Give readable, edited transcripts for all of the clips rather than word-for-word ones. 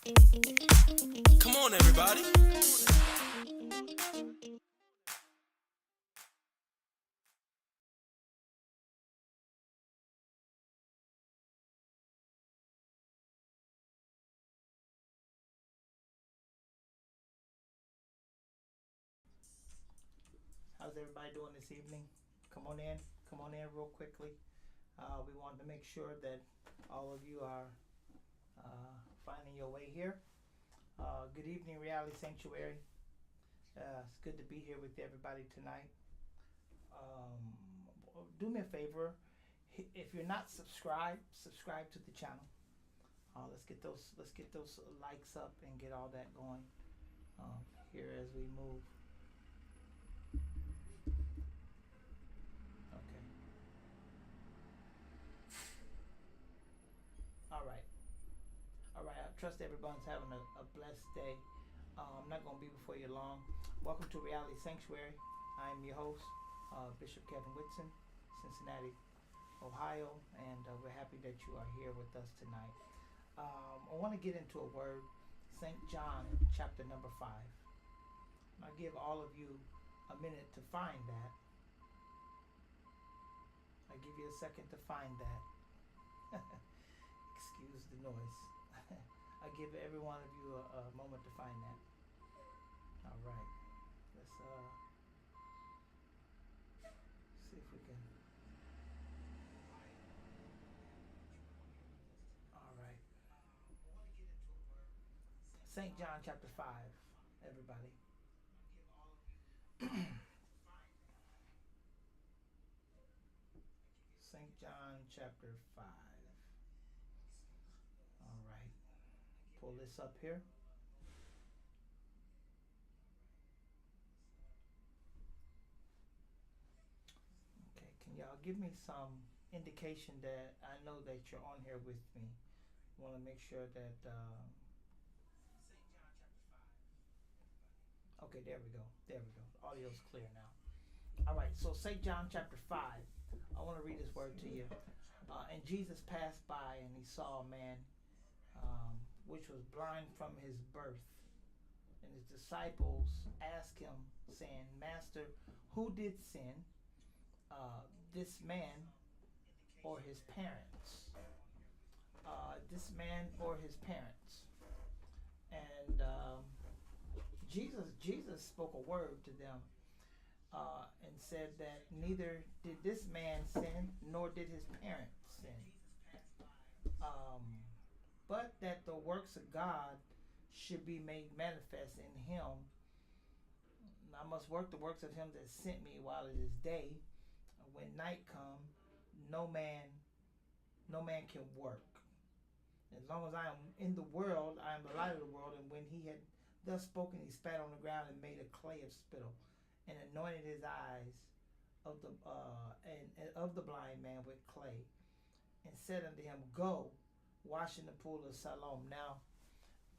Come on, everybody. How's everybody doing this evening? Come on in. Come on in real quickly. We want to make sure that all of you are finding your way here. Good evening, Reality Sanctuary. It's good to be here with everybody tonight. Um, do me a favor. If you're not subscribed, subscribe to the channel. Let's get those likes up and get all that going here as we move. Okay. All right. All right, I trust everyone's having a blessed day. I'm not going to be before you long. Welcome to Reality Sanctuary. I am your host, Bishop Kevin Whitson, Cincinnati, Ohio, and we're happy that you are here with us tonight. I want to get into a word, St. John, chapter number 5. I'll give all of you a minute to find that. I'll give you a second to find that. Excuse the noise. I'll give every one of you a moment to find that. All right. Let's see if we can. All right. St. John chapter 5, everybody. St. John chapter 5. All right. Pull this up here. Okay. Can y'all give me some indication that I know that you're on here with me? I want to make sure that. Okay, there we go. There we go. Audio's clear now. All right. So St. John chapter 5. I want to read this word to you. And Jesus passed by and he saw a man which was blind from his birth. And his disciples asked him, saying, Master, who did sin, this man or his parents? This man or his parents? And Jesus spoke a word to them and said that neither did this man sin nor did his parents sin, um, but that the works of God should be made manifest in him. I must work the works of him that sent me while it is day. When night come, no man, no man can work. As long as I am in the world, I am the light of the world. And when he had thus spoken, he spat on the ground and made a clay of spittle, and anointed his eyes of the and of the blind man with clay, and said unto him, Go, wash in the pool of Siloam. Now,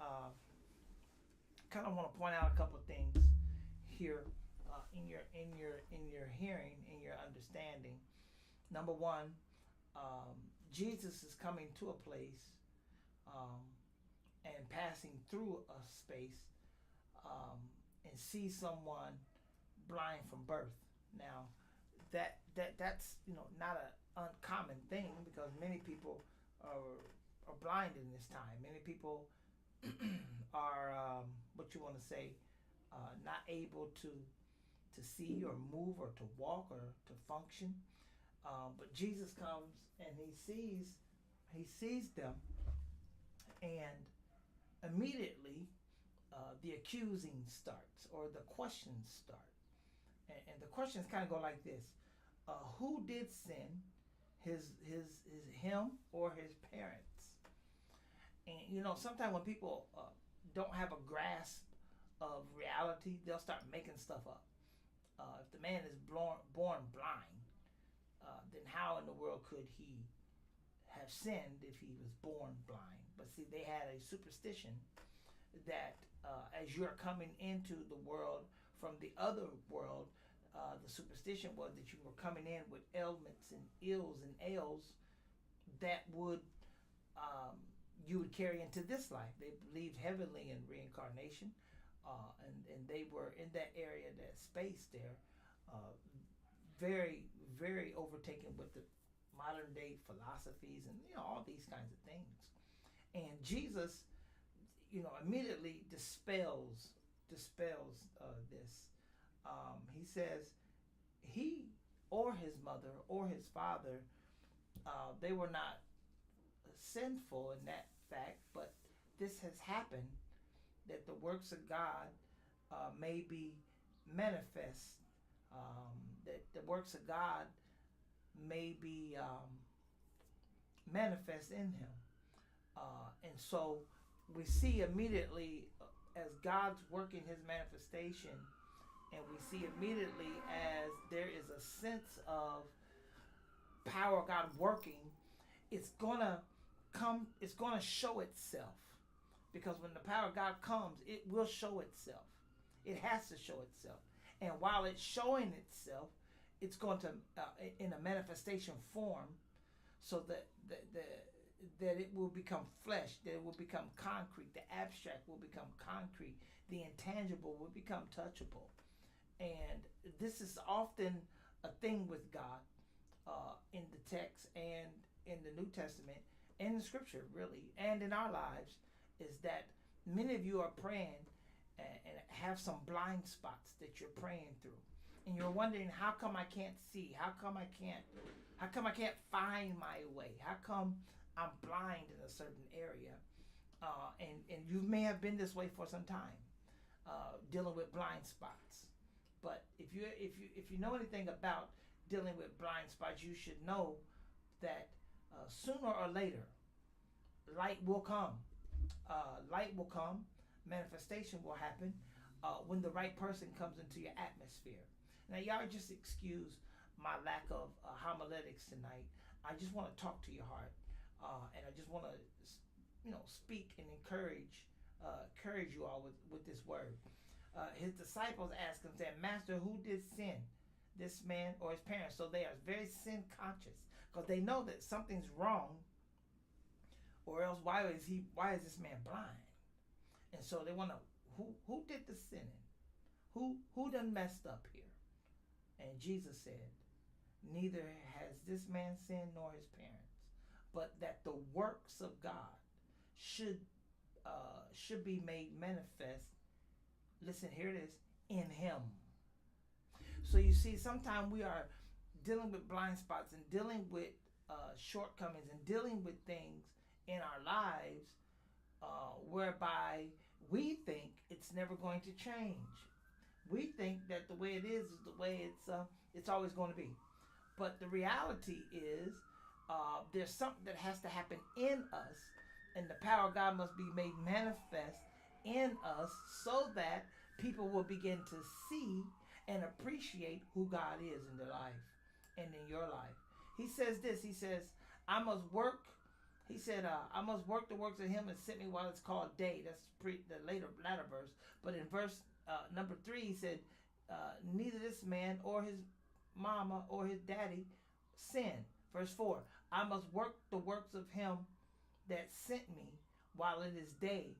uh, kind of want to point out a couple of things here in your hearing, in your understanding. Number one, um, Jesus is coming to a place um, and passing through a space um, and see someone blind from birth. Now, that's not an uncommon thing because many people are blind in this time. Many people are what you want to say not able to see or move or to walk or to function. But Jesus comes and he sees them, and immediately the accusing starts or the questions start, and the questions kind of go like this: Who did sin? His him or his parents? And sometimes when people don't have a grasp of reality, they'll start making stuff up. If the man is born blind, then how in the world could he have sinned if he was born blind? But see, they had a superstition that as you're coming into the world from the other world, the superstition was that you were coming in with ailments and ills and ails that would um, you would carry into this life. They believed heavily in reincarnation, and they were in that area, that space there, uh, very, very overtaken with the modern day philosophies and all these kinds of things. And Jesus, immediately dispels this. He says he or his mother or his father, they were not sinful in that fact, but this has happened that the works of God may be manifest, that the works of God may be manifest in him. And so we see immediately as God's working his manifestation, and we see immediately as there is a sense of power of God working, it's gonna show itself. Because when the power of God comes, it will show itself. It has to show itself. And while it's showing itself, it's going to, in a manifestation form, so that it will become flesh, that it will become concrete, the abstract will become concrete, the intangible will become touchable. And this is often a thing with God in the text and in the New Testament and in Scripture, really, and in our lives, is that many of you are praying and have some blind spots that you're praying through. And you're wondering, how come I can't see? How come I can't find my way? How come I'm blind in a certain area? And you may have been this way for some time, dealing with blind spots. But if you know anything about dealing with blind spots, you should know that sooner or later, light will come. Manifestation will happen when the right person comes into your atmosphere. Now, y'all just excuse my lack of homiletics tonight. I just want to talk to your heart, and I just want to, speak and encourage you all with this word. His disciples asked him, saying, "Master, who did sin, this man or his parents?" So they are very sin conscious because they know that something's wrong, or else why is this man blind? And so they want to, who did the sinning? Who done messed up here? And Jesus said, neither has this man sinned nor his parents, but that the works of God should be made manifest. Listen, here it is, in him. So you see, sometimes we are dealing with blind spots and dealing with shortcomings and dealing with things in our lives whereby we think it's never going to change. We think that the way it is the way it's always going to be. But the reality is there's something that has to happen in us, and the power of God must be made manifest in us so that people will begin to see and appreciate who God is in their life and in your life. He says this, he says, I must work the works of him that sent me while it's called day. That's the latter verse. But in verse number 3, he said, neither this man or his mama or his daddy sin. Verse 4, I must work the works of him that sent me while it is day,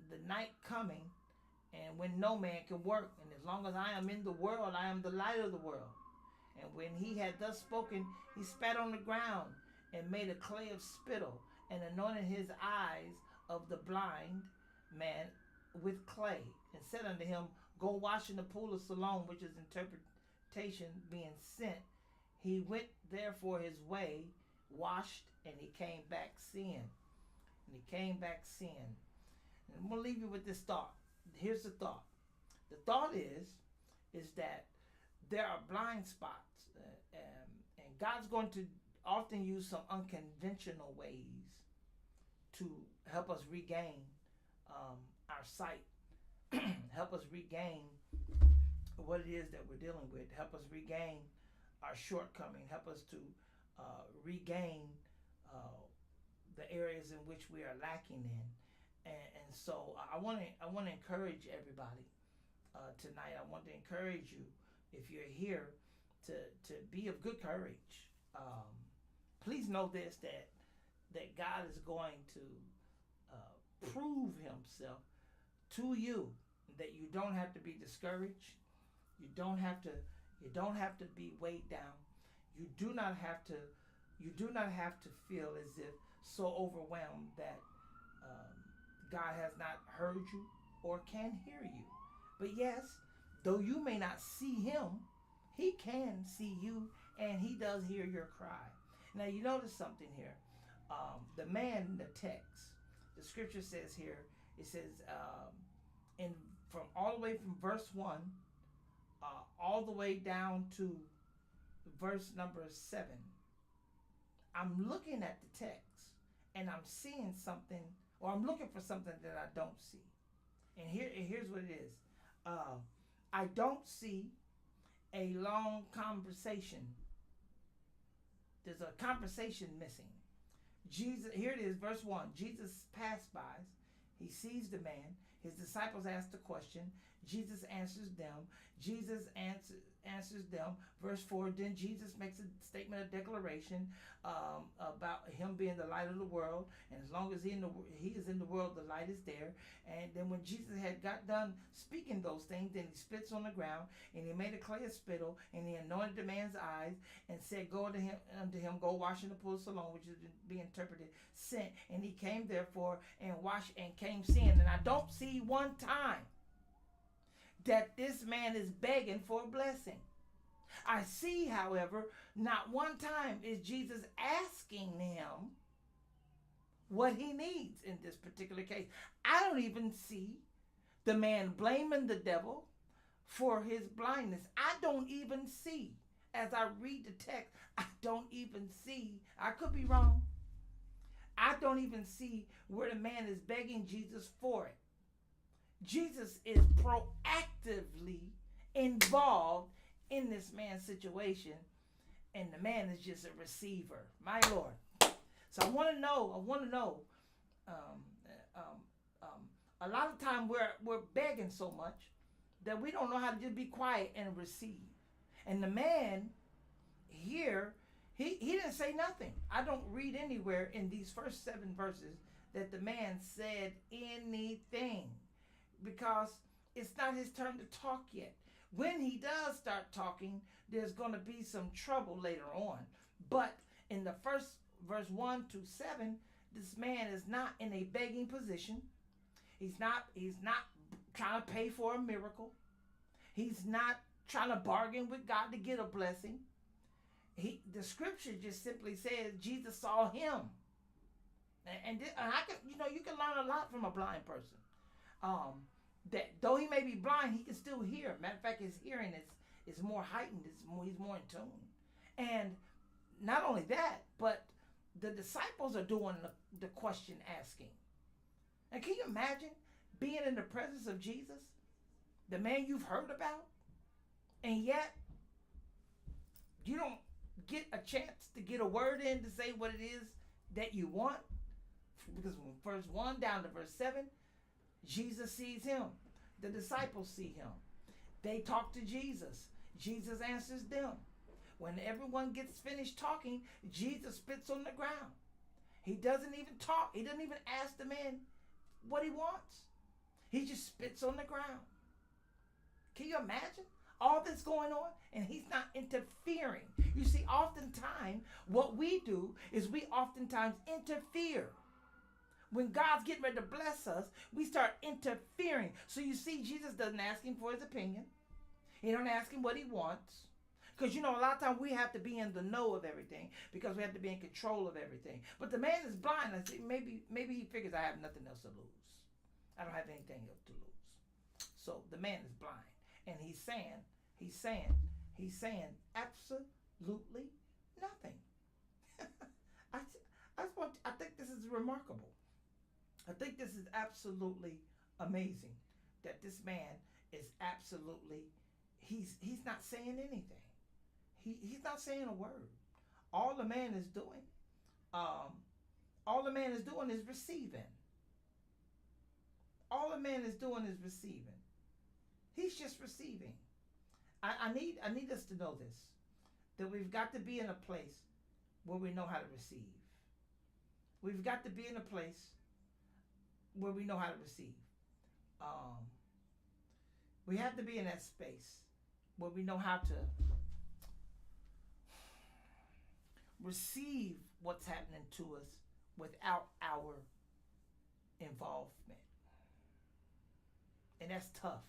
the night coming, and when no man can work. And as long as I am in the world, I am the light of the world. And when he had thus spoken, he spat on the ground and made a clay of spittle, and anointed his eyes of the blind man with clay, and said unto him, go wash in the pool of Siloam, which is interpretation being sent. He went therefore his way, washed, and he came back seeing. And I'm going to leave you with this thought. Here's the thought. The thought is that there are blind spots, and God's going to often use some unconventional ways to help us regain our sight, help us regain what it is that we're dealing with, help us regain our shortcoming, help us to regain the areas in which we are lacking in. And so I want to encourage everybody tonight. I want to encourage you, if you're here, to be of good courage. Please know this, that God is going to prove himself to you, that you don't have to be discouraged. You don't have to be weighed down. You do not have to feel as if so overwhelmed that um, God has not heard you or can hear you. But yes, though you may not see him, he can see you, and he does hear your cry. Now you notice something here. The man in the text, the scripture says here, it says in from all the way from verse 1 all the way down to verse number 7. I'm looking at the text and I'm seeing something, or I'm looking for something that I don't see. And here's what it is. I don't see a long conversation. There's a conversation missing. Jesus, here it is, verse 1. Jesus passed by. He sees the man. His disciples ask the question. Jesus answers them. Jesus answers them. Verse 4, then Jesus makes a statement, a declaration about him being the light of the world. And as long as he is in the world, the light is there. And then when Jesus had got done speaking those things, then he spits on the ground, and he made a clay of spittle, and he anointed the man's eyes, and said, go unto him, go wash in the pool of Siloam, which is being interpreted, sent. And he came therefore and washed and came seeing. And I don't see one time that this man is begging for a blessing. I see, however, not one time is Jesus asking him what he needs in this particular case. I don't even see the man blaming the devil for his blindness. I don't even see, as I read the text, I don't even see, I could be wrong, I don't even see where the man is begging Jesus for it. Jesus is proactively involved in this man's situation, and the man is just a receiver. My Lord. So I want to know. A lot of time we're begging so much that we don't know how to just be quiet and receive. And the man here, he didn't say nothing. I don't read anywhere in these first 7 verses that the man said anything, because it's not his turn to talk yet. When he does start talking, there's going to be some trouble later on. But in the first verse 1 to 7, this man is not in a begging position. He's not trying to pay for a miracle. He's not trying to bargain with God to get a blessing. The scripture just simply says Jesus saw him. And I can, you can learn a lot from a blind person. That though he may be blind, he can still hear. Matter of fact, his hearing is more heightened. He's more in tune. And not only that, but the disciples are doing the question asking. And can you imagine being in the presence of Jesus, the man you've heard about, and yet you don't get a chance to get a word in to say what it is that you want? Because from verse 1 down to verse 7, Jesus sees him. The disciples see him. They talk to Jesus. Jesus answers them. When everyone gets finished talking, Jesus spits on the ground. He doesn't even talk. He doesn't even ask the man what he wants. He just spits on the ground. Can you imagine all this going on? And he's not interfering. You see, oftentimes what we do is we oftentimes interfere. When God's getting ready to bless us, we start interfering. So you see, Jesus doesn't ask him for his opinion. He don't ask him what he wants. Because, a lot of times we have to be in the know of everything, because we have to be in control of everything. But the man is blind. I think maybe he figures I have nothing else to lose. I don't have anything else to lose. So the man is blind. And he's saying absolutely nothing. I think this is remarkable. I think this is absolutely amazing that this man is absolutely, he's not saying anything. He's not saying a word. All the man is doing is receiving. All the man is doing is receiving. He's just receiving. I need us to know this, that we've got to be in a place where we know how to receive. We've got to be in a place where we know how to receive. Um, we have to be in that space where we know how to receive what's happening to us without our involvement. And that's tough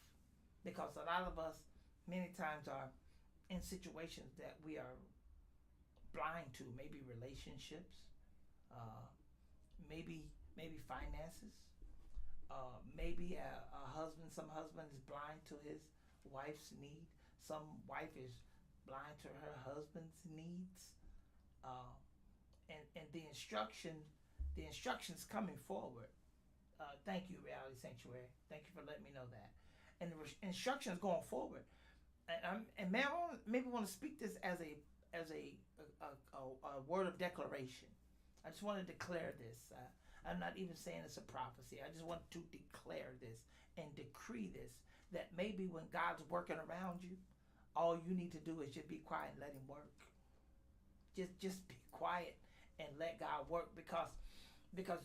because a lot of us many times are in situations that we are blind to, maybe relationships, uh, maybe finances, maybe a husband. Some husband is blind to his wife's need. Some wife is blind to her husband's needs, uh, and the instructions coming forward. Thank you, Reality Sanctuary. Thank you for letting me know that. And the instructions going forward. And man, I maybe want to speak this as a word of declaration. I just want to declare this. I'm not even saying it's a prophecy. I just want to declare this and decree this, that maybe when God's working around you, all you need to do is just be quiet and let Him work. Just be quiet and let God work, because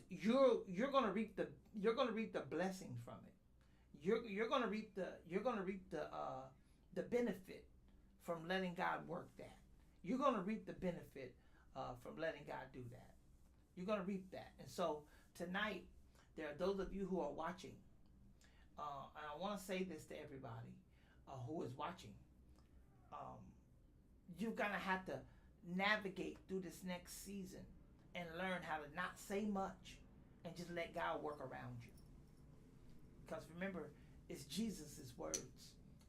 you're gonna reap the blessing from it. You're gonna reap the benefit from letting God work that. You're gonna reap the benefit from letting God do that. You're gonna reap that. And so tonight, there are those of you who are watching, and I want to say this to everybody who is watching. Um, you're gonna have to navigate through this next season and learn how to not say much and just let God work around you. Because remember, it's Jesus' words.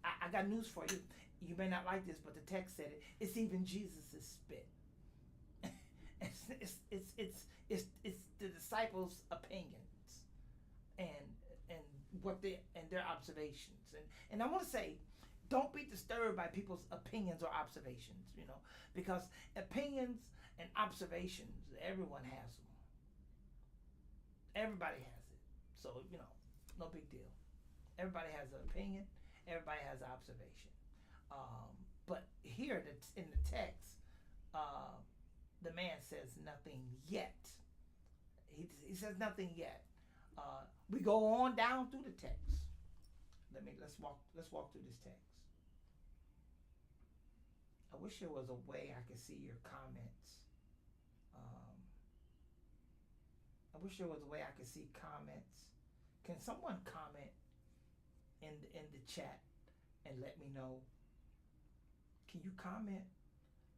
I got news for you. You may not like this, but the text said it. It's even Jesus' spit. it's the disciples' opinions and their observations. And I want to say, don't be disturbed by people's opinions or observations, because opinions and observations, everyone has them. Everybody has it. So, no big deal. Everybody has an opinion. Everybody has an observation. But here in the text, the man says nothing yet. He says nothing yet. We go on down through the text. Let's walk through this text. I wish there was a way I could see your comments. I wish there was a way I could see comments. Can someone comment in the chat and let me know? Can you comment?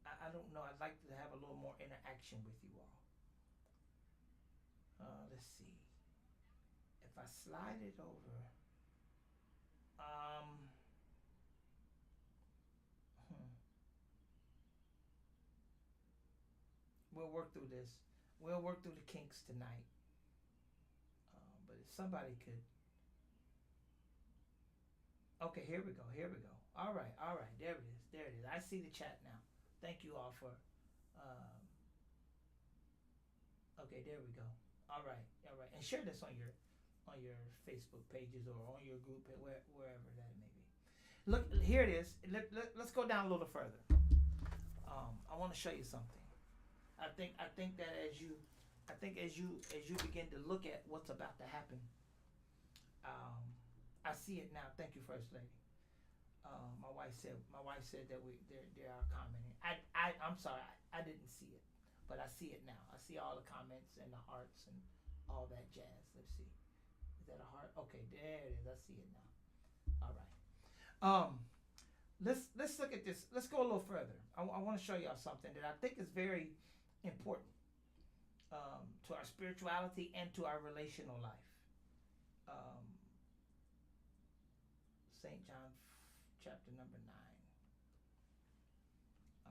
I don't know. I'd like to have a little more interaction with you all. Let's see. If I slide it over. We'll work through this. We'll work through the kinks tonight. But if somebody could. Okay, here we go. All right. There it is. I see the chat now. Thank you all for. Okay, there we go. All right. And share this on your Facebook pages or on your group, wherever that may be. Look, here it is. Let's go down a little further. I want to show you something. I think that as you begin to look at what's about to happen, I see it now. Thank you, First Lady. My wife said that they are commenting. I'm sorry, I didn't see it, but I see it now. I see all the comments and the hearts and all that jazz. Let's see. Is that a heart? Okay, there it is. I see it now. All right. Let's look at this. Let's go a little further. I want to show y'all something that I think is very important to our spirituality and to our relational life. St. John chapter number 9.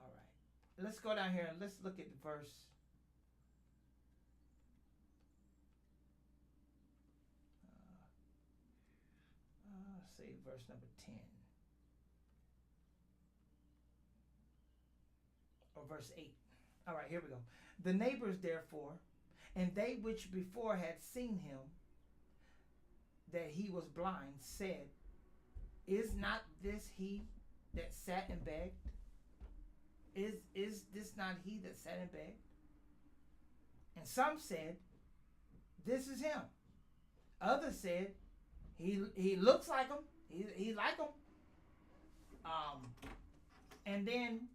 All right. Let's go down here and let's look at the verse. Say verse number 10. Or verse 8. All right, here we go. The neighbors, therefore, and they which before had seen him, that he was blind, said, Is not this he that sat and begged? Is this not he that sat and begged? And some said, This is him. Others said, he looks like him. He like him. Um, and then,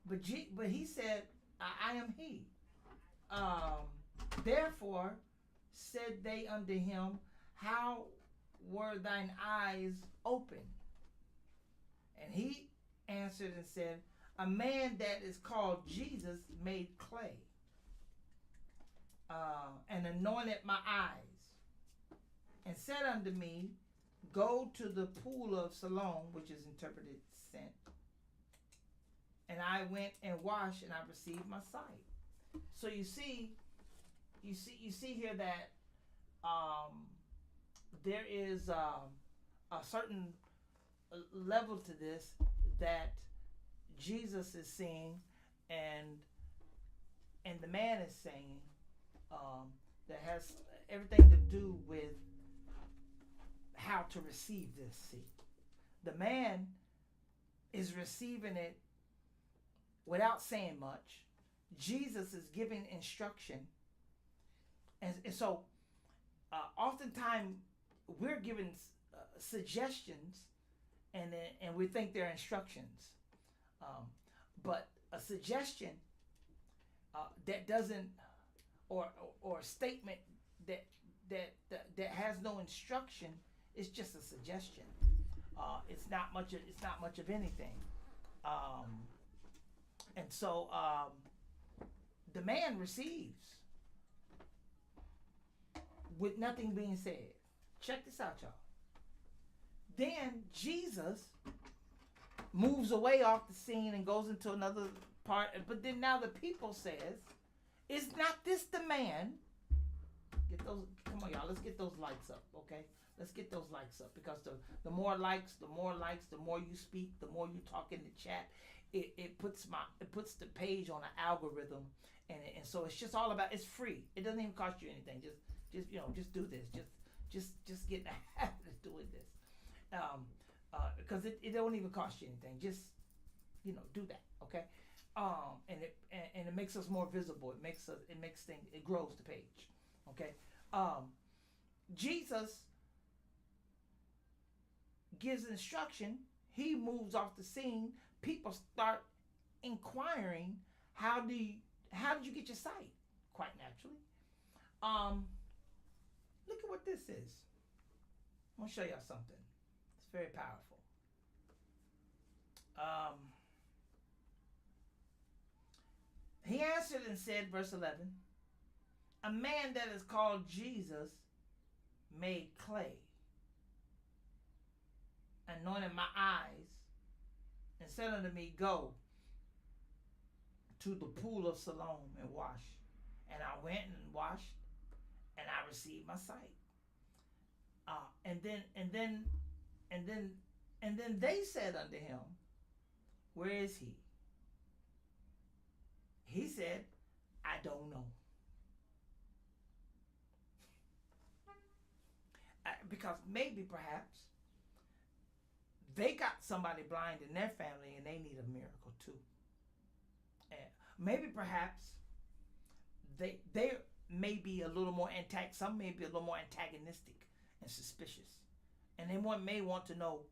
but he said, I am he. Um, Therefore said they unto him, how were thine eyes open? And he answered and said, a man that is called Jesus made clay and anointed my eyes, and said unto me, go to the pool of Siloam, which is interpreted sent. And I went and washed, and I received my sight. So you see here that there is a certain level to this that Jesus is seeing, and the man is saying, that has everything to do with how to receive this. See, the man is receiving it without saying much. Jesus is giving instruction, and so oftentimes we're given suggestions, and we think they're instructions, but a suggestion that doesn't, or a statement that has no instruction, is just a suggestion. It's not much of anything, and so the man receives with nothing being said. Check this out, y'all. Then Jesus moves away off the scene and goes into another part. But then now the people says, is not this the man? Get those, come on, y'all, let's get those likes up, okay? Let's get those likes up, because the more likes, the more you speak, the more you talk in the chat, it puts the page on an algorithm, and so it's just all about, it's free. It doesn't even cost you anything. Just do this. Just get in the habit of doing this, because it don't even cost you anything. Just do that, okay? And it makes us more visible. It grows the page, okay? Jesus gives instruction. He moves off the scene. People start inquiring, how did you get your sight? Quite naturally. Look at what this is. I'm gonna show y'all something. It's very powerful. He answered and said, verse 11, a man that is called Jesus made clay, anointed my eyes, and said unto me, go to the pool of Siloam and wash. And I went and washed, and I received my sight. And then they said unto him, where is he? He said, I don't know. Because maybe perhaps they got somebody blind in their family and they need a miracle too. And maybe perhaps they may be a little more some may be a little more antagonistic and suspicious. And they may want to know,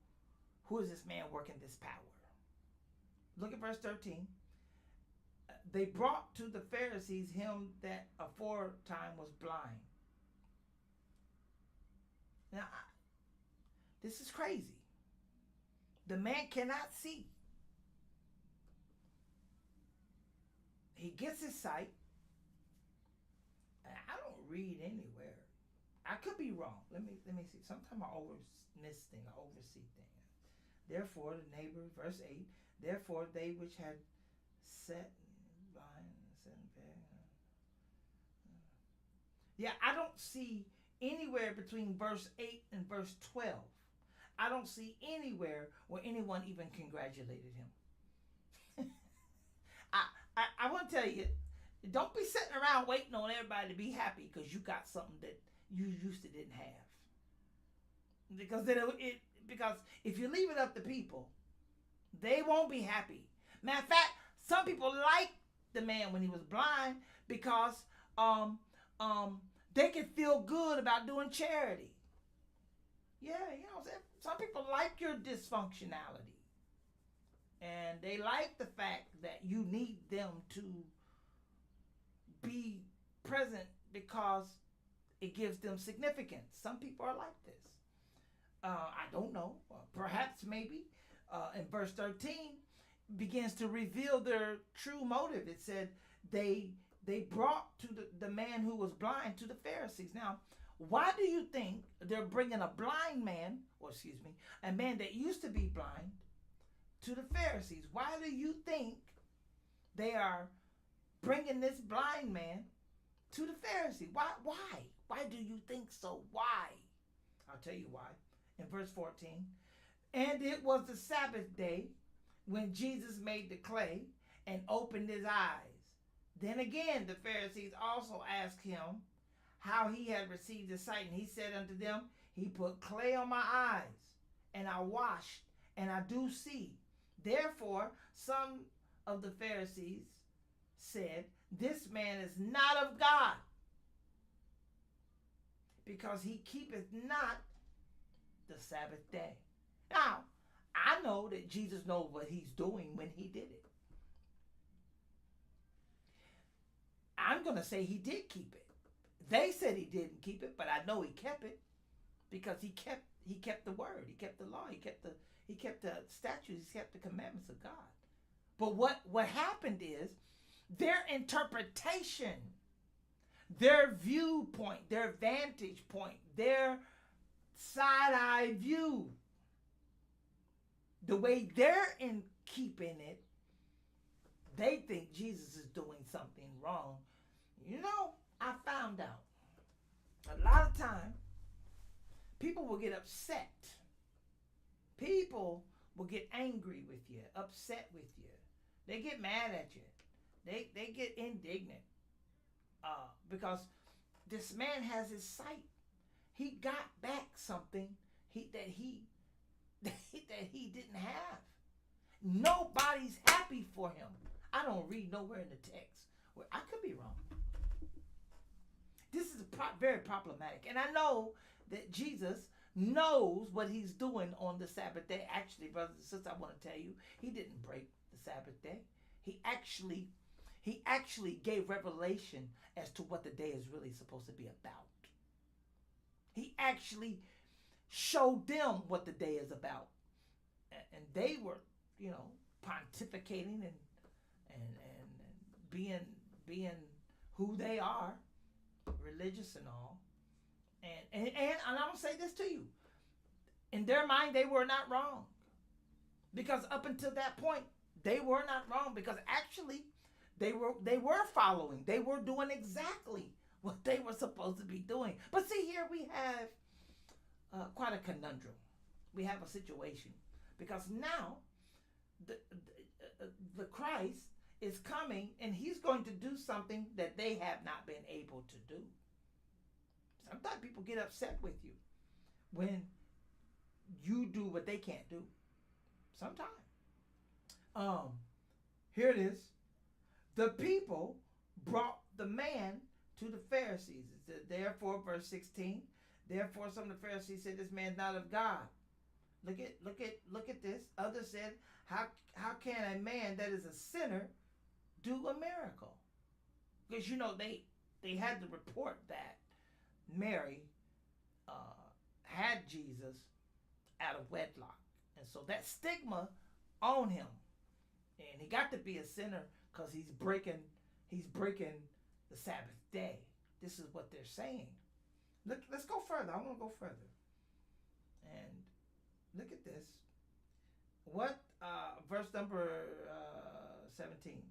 who is this man working this power? Look at verse 13. They brought to the Pharisees him that aforetime was blind. Now, this is crazy. The man cannot see. He gets his sight. I don't read anywhere. I could be wrong. Let me see. Sometimes I overmiss things. I oversee things. Therefore, the neighbor, verse 8. Therefore, they which had set blind, yeah, I don't see anywhere between verse 8 and verse 12. I don't see anywhere where anyone even congratulated him. I want to tell you, don't be sitting around waiting on everybody to be happy because you got something that you used to didn't have. Because if you leave it up to people, they won't be happy. Matter of fact, some people like the man when he was blind because They can feel good about doing charity. Yeah, you know what I'm saying? Some people like your dysfunctionality. And they like the fact that you need them to be present because it gives them significance. Some people are like this. I don't know. Perhaps maybe in verse 13 begins to reveal their true motive. It said they brought to the man who was blind to the Pharisees. Now, why do you think they're bringing a blind man, or excuse me, a man that used to be blind, to the Pharisees? Why do you think they are bringing this blind man to the Pharisees? Why? Why do you think so? Why? I'll tell you why. In verse 14, and it was the Sabbath day when Jesus made the clay and opened his eyes. Then again the Pharisees also asked him how he had received his sight. And he said unto them, he put clay on my eyes, and I washed, and I do see. Therefore some of the Pharisees said, this man is not of God, because he keepeth not the Sabbath day. Now, I know that Jesus knows what he's doing when he did it. I'm going to say he did keep it. They said he didn't keep it, but I know he kept it because he kept the word, he kept the law, he kept the statutes, he kept the commandments of God. But what happened is their interpretation, their viewpoint, their vantage point, their side-eye view, the way they're in keeping it, they think Jesus is doing something wrong. You know, I found out a lot of time people will get upset. People will get angry with you, upset with you. They get mad at you. They get indignant because this man has his sight. He got back something that he didn't have. Nobody's happy for him. I don't read nowhere in the text where I could be wrong. This is very problematic, and I know that Jesus knows what he's doing on the Sabbath day. Actually, brothers and sisters, I want to tell you, he didn't break the Sabbath day. He actually gave revelation as to what the day is really supposed to be about. He actually showed them what the day is about. And they were, pontificating and being who they are, religious and all. And I'm going to say this to you. In their mind, they were not wrong. Because up until that point, they were not wrong, because actually they were following. They were doing exactly what they were supposed to be doing. But see, here we have quite a conundrum. We have a situation, because now the Christ is coming, and he's going to do something that they have not been able to do. Sometimes people get upset with you when you do what they can't do. Sometimes. Here it is. The people brought the man to the Pharisees. It said, therefore, verse 16, therefore some of the Pharisees said, this man is not of God. Look at this. Others said, how can a man that is a sinner do a miracle? Because they had the report that Mary had Jesus out of wedlock, and so that stigma on him, and he got to be a sinner because he's breaking the Sabbath day. This is what they're saying. Let's go further. I want to go further and look at this. What verse number 17?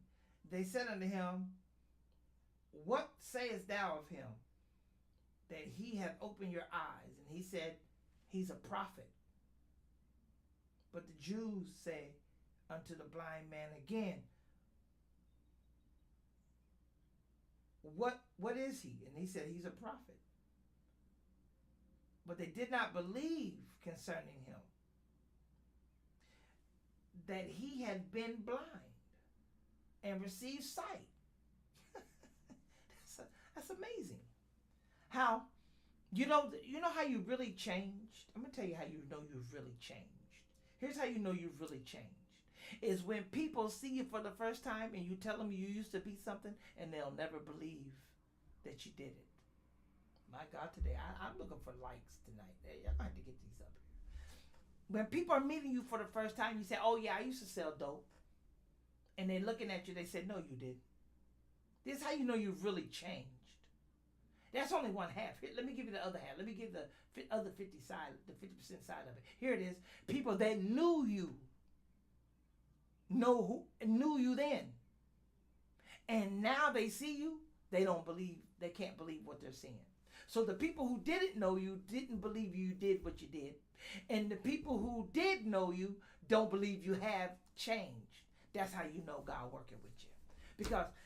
They said unto him, what sayest thou of him, that he hath opened your eyes? And he said, he's a prophet. But the Jews say unto the blind man again, what is he? And he said, he's a prophet. But they did not believe concerning him that he had been blind and received sight. That's amazing. how you know how you really changed. I'm gonna tell you how you know you've really changed. Here's how you know you've really changed. Is when people see you for the first time and you tell them you used to be something and they'll never believe that you did it. My God, today I'm looking for likes tonight. Hey, y'all gonna have to get these up here. When people are meeting you for the first time, you say, "Oh yeah, I used to sell dope," and they're looking at you. They say, "No, you did." This is how you know you've really changed. That's only one half. Here, let me give you the other half. Let me give the other 50 side, the 50% side of it. Here it is. People that knew you knew you then, and now they see you. They don't believe. They can't believe what they're seeing. So the people who didn't know you didn't believe you did what you did, and the people who did know you don't believe you have changed. That's how you know God working with you,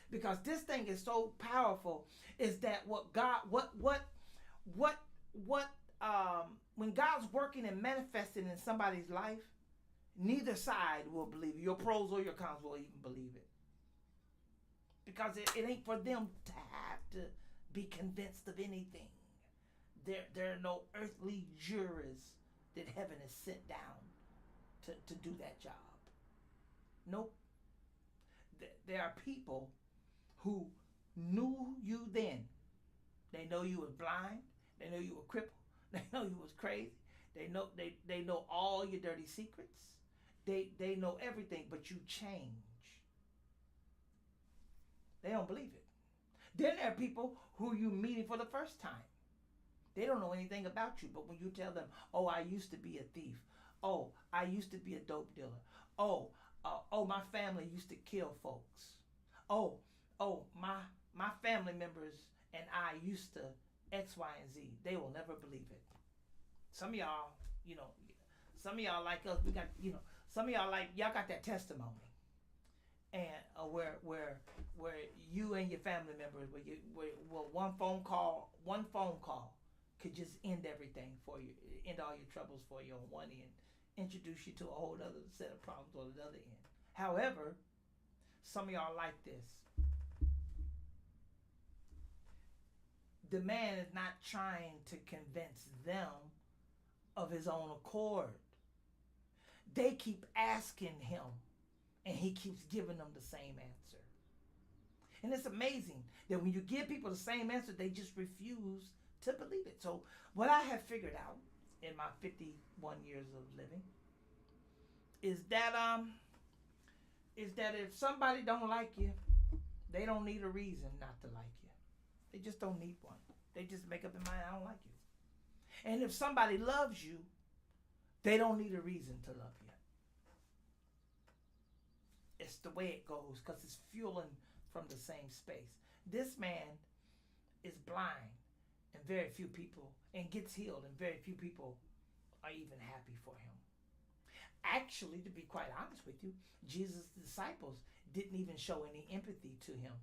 because this thing is so powerful. Is that what God when God's working and manifesting in somebody's life, neither side will believe it. Your pros or your cons will even believe it, because it ain't for them to have to be convinced of anything. There are no earthly jurors that heaven has sent down to do that job. Nope. There are people who knew you then. They know you was blind. They know you were crippled. They know you was crazy. They know all your dirty secrets. They know everything, but you change. They don't believe it. Then there are people who you meeting for the first time. They don't know anything about you, but when you tell them, "Oh, I used to be a thief. Oh, I used to be a dope dealer. Oh, my family used to kill folks. Oh, my family members and I used to X, Y, and Z." They will never believe it. Some of y'all, some of y'all like us. We got, some of y'all y'all got that testimony, and where you and your family members, where one phone call could just end everything for you, end all your troubles for you on one end, introduce you to a whole other set of problems on the other end. However, some of y'all like this. The man is not trying to convince them of his own accord. They keep asking him, and he keeps giving them the same answer. And it's amazing that when you give people the same answer, they just refuse to believe it. So what I have figured out in my 51 years of living is that if somebody don't like you, they don't need a reason not to like you. They just don't need one. They just make up their mind, "I don't like you." And if somebody loves you, they don't need a reason to love you. It's the way it goes, because it's fueling from the same space. This man is blind, and very few people, and gets healed, and very few people are even happy for him. Actually, to be quite honest with you, Jesus' disciples didn't even show any empathy to him.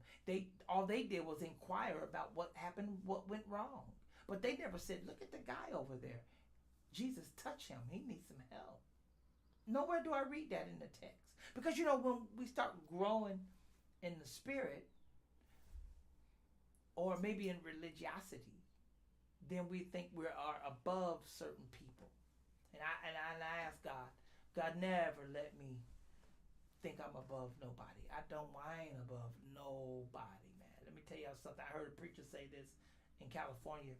All they did was inquire about what happened, what went wrong. But they never said, "Look at the guy over there. Jesus, touch him. He needs some help." Nowhere do I read that in the text. Because when we start growing in the spirit, or maybe in religiosity, then we think we are above certain people. And I ask God, never let me think I'm above nobody. I ain't above nobody, man. Let me tell y'all something. I heard a preacher say this in California.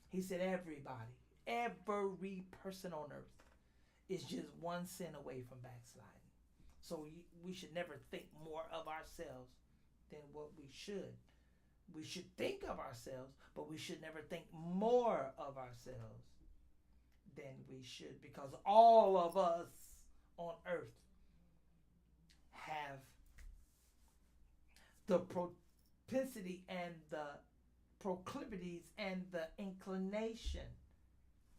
He said every person on earth is just one sin away from backsliding. So we should never think more of ourselves than what we should. We should think of ourselves, but we should never think more of ourselves than we should, because all of us on earth have the propensity and the proclivities and the inclination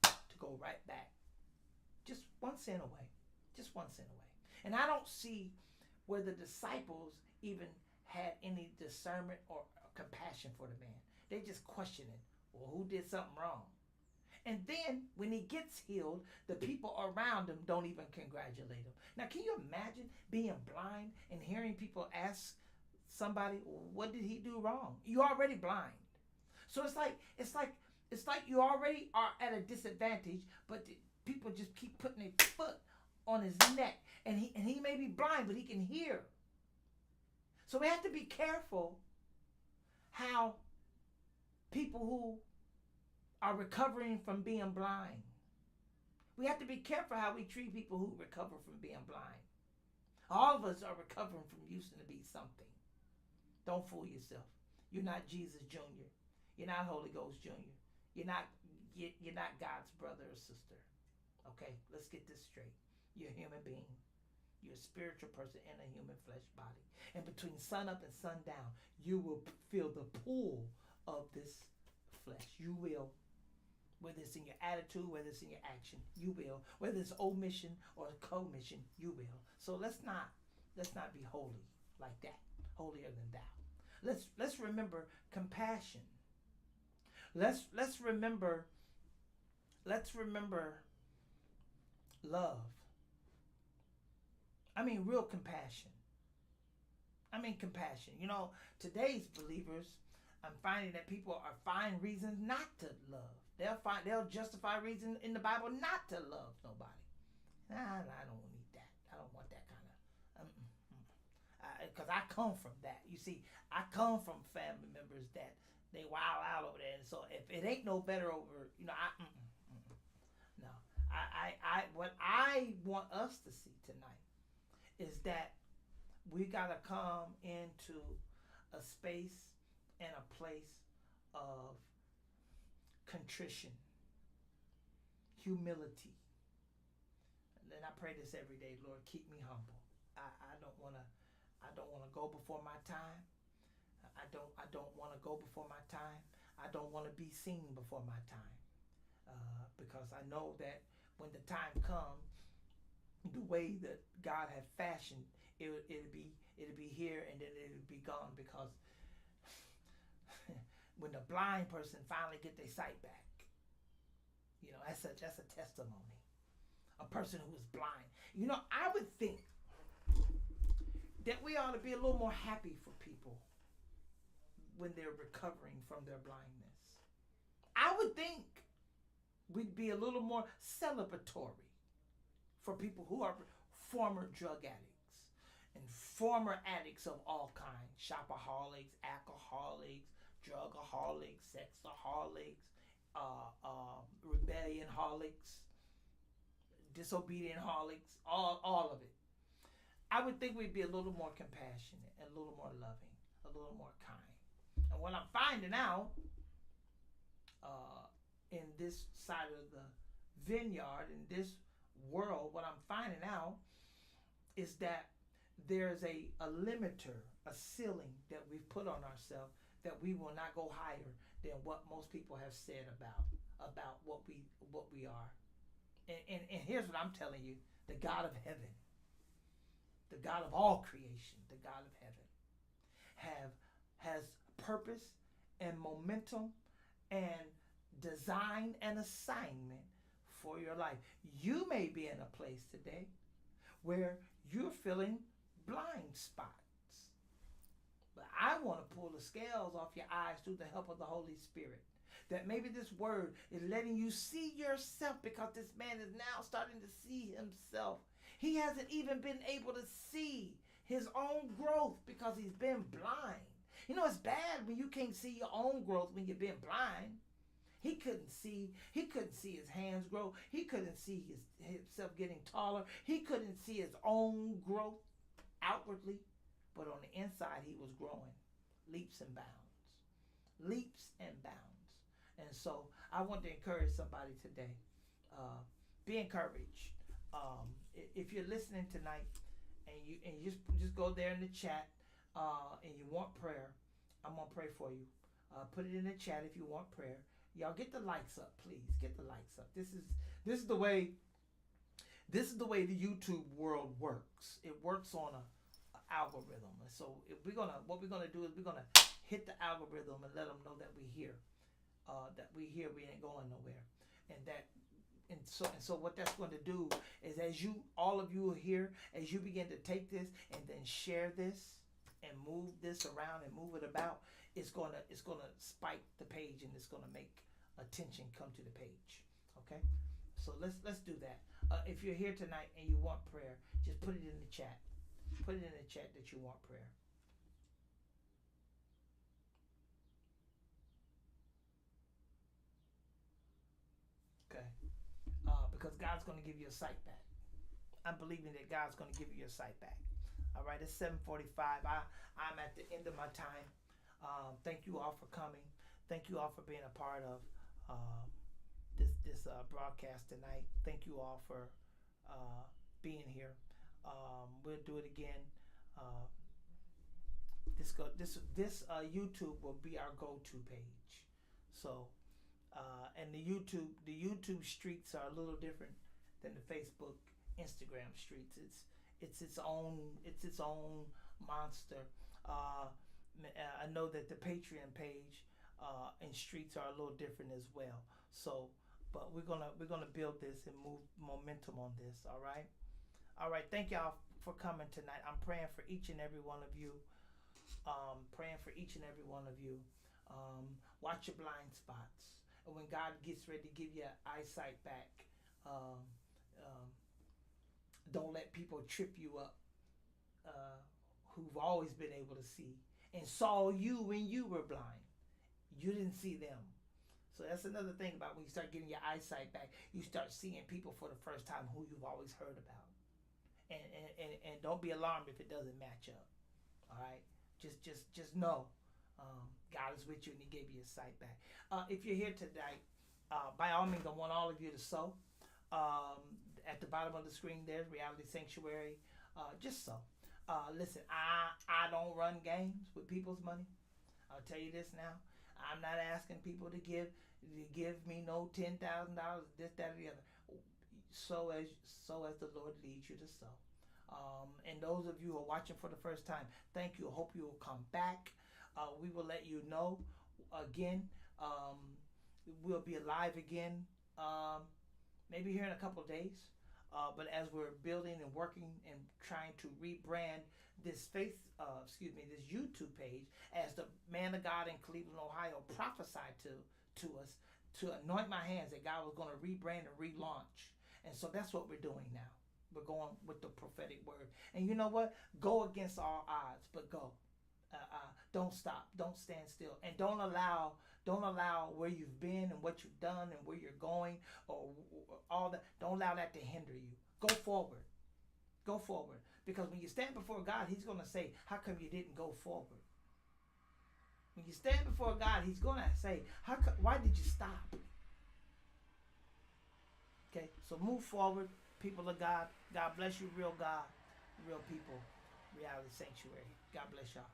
to go right back. Just one sin away. Just one sin away. And I don't see where the disciples even had any discernment or compassion for the man. They just questioning, well, who did something wrong? And then when he gets healed, the people around him don't even congratulate him. Now, can you imagine being blind and hearing people ask somebody, what did he do wrong? You're already blind. So it's like It's like you already are at a disadvantage, but people just keep putting their foot on his neck, and he may be blind, but he can hear. So we have to be careful how people who are recovering from being blind. We have to be careful how we treat people who recover from being blind. All of us are recovering from using to be something. Don't fool yourself. You're not Jesus Jr. You're not Holy Ghost Jr. You're not God's brother or sister. Okay, let's get this straight. You're a human being. You're a spiritual person in a human flesh body. And between sun up and sundown, you will feel the pull of this flesh. You will. Whether it's in your attitude, whether it's in your action, you will. Whether it's omission or commission, you will. So let's not be holy like that, holier than thou. Let's remember compassion. Let's remember love. I mean real compassion. Compassion. You know, today's believers, I'm finding that people are finding reasons not to love. They'll justify reason in the Bible not to love nobody. Nah, I don't need that. I don't want that kind of. Because I come from that. You see, I come from family members that they wild out over there, and so if it ain't no better over, no. What I want us to see tonight is that we gotta come into a space and a place of contrition, humility. And I pray this every day, Lord, keep me humble. I don't wanna go before my time. I don't wanna go before my time. I don't wanna be seen before my time. Because I know that when the time comes, the way that God has fashioned, it'll be here and then it'll be gone, because when the blind person finally get their sight back, that's a testimony. A person who is blind. I would think that we ought to be a little more happy for people when they're recovering from their blindness. I would think we'd be a little more celebratory for people who are former drug addicts and former addicts of all kinds, shopaholics, alcoholics, drugaholics, sexaholics, rebellionholics, disobedientholics, all of it. I would think we'd be a little more compassionate, a little more loving, a little more kind. And what I'm finding out in this side of the vineyard, in this world, what I'm finding out is that there's a limiter, a ceiling that we've put on ourselves, that we will not go higher than what most people have said about what we are. And here's what I'm telling you: the God of heaven, the God of all creation, the God of heaven, has purpose and momentum and design and assignment for your life. You may be in a place today where you're feeling blind spots. But I want to pull the scales off your eyes through the help of the Holy Spirit. That maybe this word is letting you see yourself, because this man is now starting to see himself. He hasn't even been able to see his own growth because he's been blind. It's bad when you can't see your own growth when you've been blind. He couldn't see his hands grow. He couldn't see himself getting taller. He couldn't see his own growth outwardly. But on the inside, he was growing leaps and bounds. Leaps and bounds. And so I want to encourage somebody today. Be encouraged. If you're listening tonight and you just go there in the chat and you want prayer, I'm going to pray for you. Put it in the chat if you want prayer. Y'all get the likes up, please. Get the likes up. This is the way the YouTube world works. It works on a algorithm. And so what we're gonna do is we're gonna hit the algorithm and let them know that we here. We ain't going nowhere. And so what that's going to do is, as all of you are here, as you begin to take this and then share this and move this around and move it about, it's gonna spike the page, and it's gonna make attention come to the page. Okay, so let's do that. If you're here tonight and you want prayer, just put it in the chat. Put it in the chat that you want prayer. Okay, because God's going to give you a sight back. I'm believing that God's going to give you your sight back. All right, it's 7:45. I'm at the end of my time. Thank you all for coming. Thank you all for being a part of this broadcast tonight. Thank you all for being here. We'll do it again. Uh, this YouTube will be our go-to page. So, and the YouTube streets are a little different than the Facebook, Instagram streets. It's its own monster. I know that the Patreon page and streets are a little different as well. So, but we're gonna build this and move momentum on this. All right. All right. Thank y'all for coming tonight. I'm praying for each and every one of you. Praying for each and every one of you. Watch your blind spots. And when God gets ready to give you eyesight back, um, um, don't let people trip you up who've always been able to see and saw you when you were blind. You didn't see them. So that's another thing about when you start getting your eyesight back, you start seeing people for the first time who you've always heard about. And don't be alarmed if it doesn't match up. All right? Just know God is with you and he gave you your sight back. If you're here tonight, by all means, I want all of you to sow. At the bottom of the screen, there's Reality Sanctuary. Just sow. Listen, I don't run games with people's money. I'll tell you this now. I'm not asking people to give me no $10,000, this, that, or the other. So as the Lord leads you to sow. And those of you who are watching for the first time, thank you. I hope you will come back. We will let you know again. We'll be live again, maybe here in a couple of days. But as we're building and working and trying to rebrand this this YouTube page, as the man of God in Cleveland, Ohio, prophesied to us to anoint my hands that God was going to rebrand and relaunch. And so that's what we're doing now. We're going with the prophetic word. And you know what? Go against all odds, but go. Don't stop. Don't stand still. And don't allow where you've been and what you've done and where you're going or all that. Don't allow that to hinder you. Go forward. Go forward. Because when you stand before God, he's going to say, how come you didn't go forward? When you stand before God, he's going to say, why did you stop? Okay, so move forward, people of God. God bless you, real God, real people, Reality Sanctuary. God bless y'all.